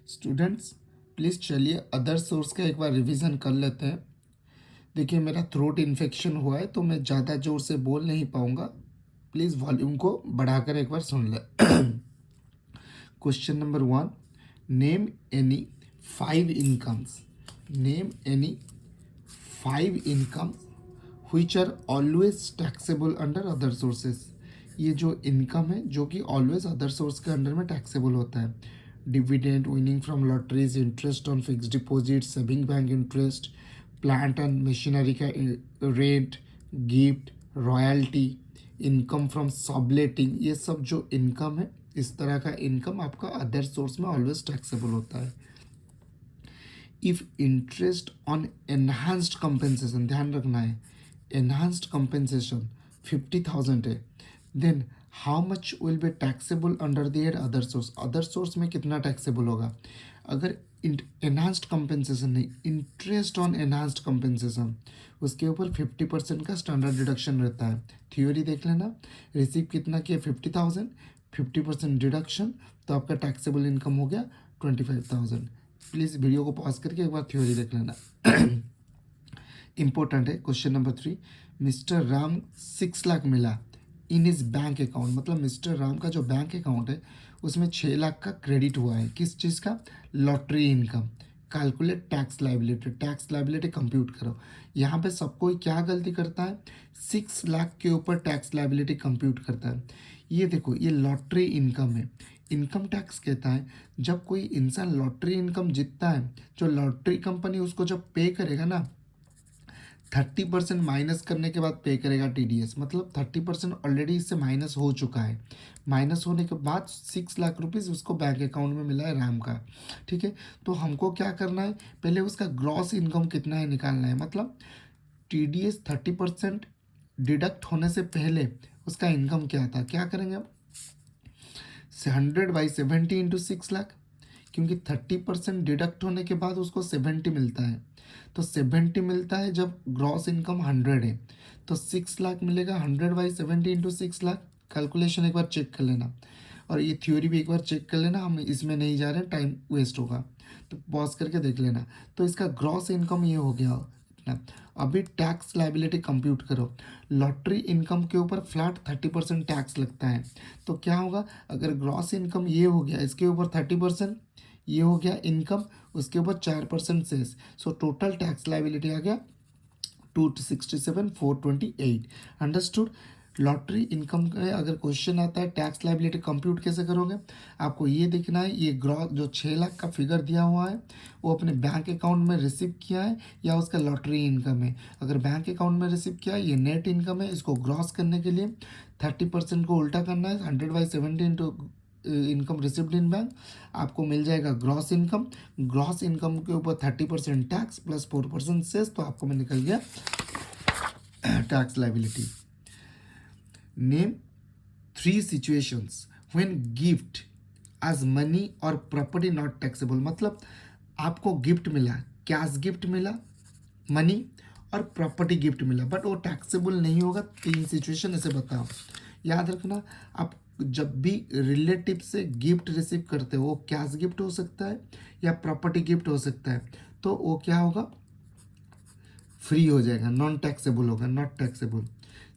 Students please चलिए other source का एक बार रिवीजन कर लेते हैं। देखिए मेरा थ्रोट इन्फेक्शन हुआ है तो मैं ज़्यादा ज़ोर से बोल नहीं पाऊँगा। प्लीज़ वॉल्यूम को बढ़ाकर एक बार सुन ले। Question number 1, name any 5 incomes. Name any 5 incomes which are always taxable under other sources। ये जो इनकम है जो कि ऑलवेज अदर सोर्स के अंडर में टैक्सेबल होता है। Dividend, winning from lotteries, interest on fixed deposit, saving bank interest, plant and machinery का rent, gift, royalty, income from subletting, ये सब जो इनकम है इस तरह का इनकम आपका अदर सोर्स में ऑलवेज टैक्सेबल होता है। If interest on enhanced compensation, ध्यान रखना है एनहांस्ड कंपेंसेशन 50,000 है, then how much will be taxable under their other source. Other source में कितना टैक्सेबल होगा? अगर एनहांस्ड कंपेंसेशन नहीं, इंटरेस्ट ऑन एनहांस्ड कंपेंसेशन, उसके ऊपर 50% का स्टैंडर्ड डिडक्शन रहता है। थ्योरी देख लेना, रिसीव कितना किया 50,000, 50% डिडक्शन, तो आपका टैक्सेबल इनकम हो गया 25,000। प्लीज़ वीडियो को पॉज करके एक बार थ्योरी देख लेना। इंपॉर्टेंट है। Question number 3, mister Ram 6 lakh मिला इन हिज बैंक अकाउंट, मतलब मिस्टर राम का जो बैंक अकाउंट है उसमें 6 लाख का क्रेडिट हुआ है। किस चीज़ का? Lottery income. Calculate tax liability, tax liability compute करो। यहाँ पे सब कोई क्या गलती करता है? 6 लाख के ऊपर टैक्स लाइबिलिटी कंप्यूट करता है। ये देखो, ये लॉटरी इनकम है। इनकम टैक्स कहता है जब कोई इंसान लॉटरी इनकम जीतता है, जो लॉटरी कंपनी उसको जब पे करेगा ना, 30% माइनस करने के बाद पे करेगा टीडीएस, मतलब 30% ऑलरेडी इससे माइनस हो चुका है। माइनस होने के बाद 6 लाख रुपीज़ उसको बैंक अकाउंट में मिला है राम का। ठीक है, तो हमको क्या करना है, पहले उसका ग्रॉस इनकम कितना है निकालना है। मतलब टीडीएस 30% डिडक्ट होने से पहले उसका इनकम क्या था। क्या करेंगे हम? 100/70 इंटू 6 लाख, क्योंकि 30% डिडक्ट होने के बाद उसको 70 मिलता है। तो 70 मिलता है जब ग्रॉस इनकम 100 है, तो 6 लाख मिलेगा। 100/70 इंटू 6 लाख। कैलकुलेशन एक बार चेक कर लेना, और ये थ्योरी भी एक बार चेक कर लेना। हम इसमें नहीं जा रहे, टाइम वेस्ट होगा, तो पॉज करके देख लेना। तो इसका ग्रॉस इनकम ये हो गया इतना। अभी टैक्स लाइबिलिटी कंप्यूट करो। लॉटरी इनकम के ऊपर फ्लैट 30% टैक्स लगता है, तो क्या होगा? अगर ग्रॉस इनकम ये हो गया, इसके ऊपर 30%, ये हो गया इनकम, उसके ऊपर 4% cess, so total tax liability आ गया 267,428। अंडरस्टूड? लॉटरी इनकम का अगर क्वेश्चन आता है टैक्स लाइबिलिटी कंप्यूट कैसे करोगे, आपको ये देखना है ये ग्रॉस जो 6 लाख का फिगर दिया हुआ है वो अपने बैंक अकाउंट में रिसीव किया है या उसका लॉटरी इनकम है। अगर बैंक अकाउंट में रिसीव किया है, ये नेट इनकम है। इसको ग्रॉस करने के लिए 30% को उल्टा करना है, 100/70 into income received in bank, आपको मिल जाएगा ग्रॉस इनकम। ग्रॉस इनकम के ऊपर 30% टैक्स प्लस 4% सेस, तो आपको में निकल गया tax liability. Name 3 situations when gift as money और प्रॉपर्टी नॉट टैक्सेबल, मतलब आपको गिफ्ट मिला, कैश गिफ्ट मिला, मनी और प्रॉपर्टी गिफ्ट मिला, बट वो टैक्सेबल नहीं होगा। 3 सिचुएशन ऐसे बताओ। याद रखना, आप जब भी रिलेटिव से गिफ्ट रिसीव करते हो, वो कैश गिफ्ट हो सकता है या प्रॉपर्टी गिफ्ट हो सकता है, तो वो क्या होगा? फ्री हो जाएगा, नॉन टैक्सेबल होगा, नॉट टैक्सेबल।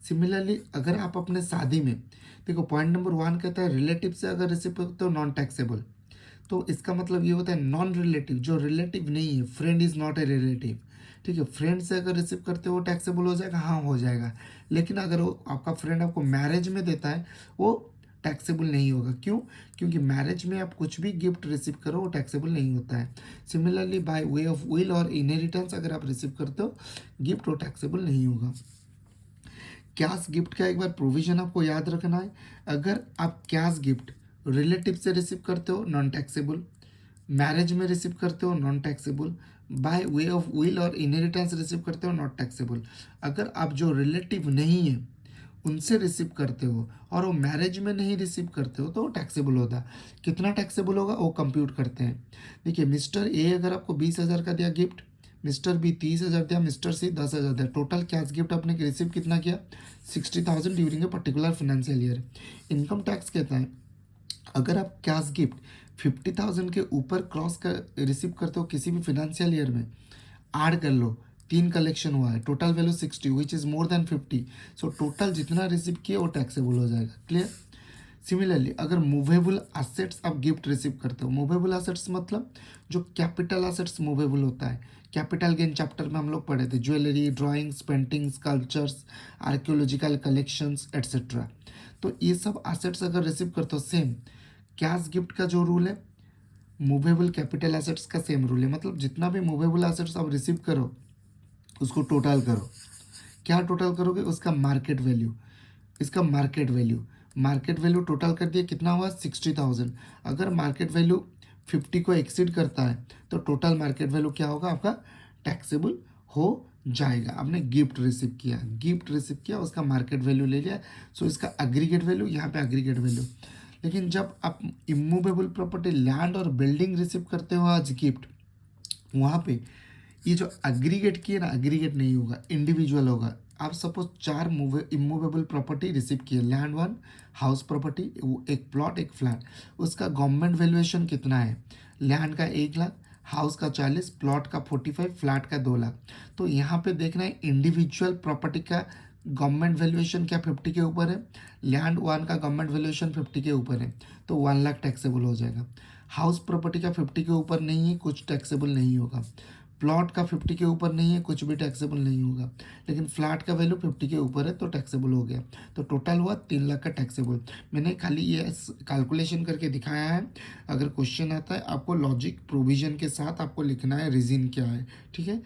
सिमिलरली अगर आप अपने शादी में, देखो पॉइंट नंबर 1 कहता है रिलेटिव से अगर रिसीव करते हो नॉन टैक्सेबल, तो इसका मतलब ये होता है नॉन रिलेटिव, जो रिलेटिव नहीं है, friend is not a relative. ठीक है, फ्रेंड से अगर रिसीव करते हो टैक्सेबल हो जाएगा, हाँ हो जाएगा। लेकिन अगर वो आपका फ्रेंड आपको मैरिज में देता है वो टैक्सेबल नहीं होगा। क्यों? क्योंकि मैरिज में आप कुछ भी गिफ्ट रिसीव करो वो टैक्सेबल नहीं होता है। Similarly by way of will और इनहेरिटेंस अगर आप रिसीव करते हो गिफ्ट, वो टैक्सेबल नहीं होगा। कैश गिफ्ट का एक बार प्रोविजन आपको याद रखना है। अगर आप कैश गिफ्ट रिलेटिव से रिसीव करते हो नॉन टैक्सेबल, मैरिज में रिसीव करते हो non taxable, by way of will और इनहेरिटेंस रिसीव करते हो नॉट टैक्सेबल। अगर आप जो रिलेटिव नहीं है उनसे रिसीव करते हो और वो मैरिज में नहीं रिसीव करते हो तो वो टैक्सेबल होता है। कितना टैक्सेबल होगा वो कंप्यूट करते हैं। देखिए मिस्टर ए अगर आपको 20,000 का दिया गिफ्ट, मिस्टर बी 30,000 दिया, मिस्टर सी 10,000 दिया, टोटल कैश गिफ्ट आपने रिसीव कितना किया? 60,000 during a particular financial year. Income tax कहता है अगर आप कैश गिफ्ट 50,000 के ऊपर क्रॉस कर रिसीव करते हो किसी भी फिनेंशियल ईयर में, ऐड कर लो, 3 कलेक्शन हुआ है, total value 60 which is more than 50, so total जितना रिसीव किए वो टैक्सेबल हो जाएगा। क्लियर? सिमिलरली अगर मूवेबल एसेट्स आप गिफ्ट रिसीव करते हो, मूवेबल एसेट्स मतलब जो कैपिटल एसेट्स मूवेबल होता है, कैपिटल गेन चैप्टर में हम लोग पढ़े थे, jewellery, drawings, paintings, cultures, archaeological collections etcetera. तो ये सब एसेट्स अगर रिसीव करते हो, सेम कैश गिफ्ट का जो रूल है, मूवेबल कैपिटल एसेट्स का सेम रूल है। मतलब जितना भी मूवेबल एसेट्स आप रिसीव करो उसको टोटल करो। क्या टोटल करोगे? उसका मार्केट वैल्यू, इसका मार्केट वैल्यू टोटल कर दिया, कितना हुआ? 60,000। अगर मार्केट वैल्यू 50 को एक्सीड करता है तो टोटल मार्केट वैल्यू क्या होगा? आपका टैक्सेबल हो जाएगा। आपने गिफ्ट रिसीव किया, उसका मार्केट वैल्यू ले लिया, सो इसका एग्रीगेट वैल्यू, यहाँ पे एग्रीगेट वैल्यू। लेकिन जब आप इमूवेबल प्रॉपर्टी लैंड और बिल्डिंग रिसीव करते हो आज गिफ्ट, वहाँ पे ये जो एग्रीगेट किए ना, एग्रीगेट नहीं होगा, इंडिविजुअल होगा। आप सपोज 4 इमूवेबल प्रॉपर्टी रिसीव किए, लैंड 1, हाउस प्रॉपर्टी, एक प्लॉट, एक फ्लैट, उसका गवर्नमेंट वैल्यूएशन कितना है? लैंड का 1 लाख, हाउस का 40, प्लॉट का 45, फ्लैट का 2 लाख। तो यहाँ पे देखना है इंडिविजुअल प्रॉपर्टी का गवर्नमेंट वैल्यूएशन क्या 50 के ऊपर है, लैंड 1 का गवर्नमेंट वैल्यूएशन 50 के ऊपर है, तो 1 लाख टैक्सेबल हो जाएगा। हाउस प्रॉपर्टी का 50 के ऊपर नहीं है, कुछ टैक्सेबल नहीं होगा। प्लॉट का 50 के ऊपर नहीं है, कुछ भी टैक्सेबल नहीं होगा। लेकिन फ्लैट का वैल्यू 50 के ऊपर है तो टैक्सेबल हो गया। तो टोटल हुआ 3 लाख का टैक्सेबल। मैंने खाली ये कैलकुलेशन करके दिखाया है। अगर क्वेश्चन आता है, आपको लॉजिक प्रोविजन के साथ आपको लिखना है रीजन क्या है। ठीक है।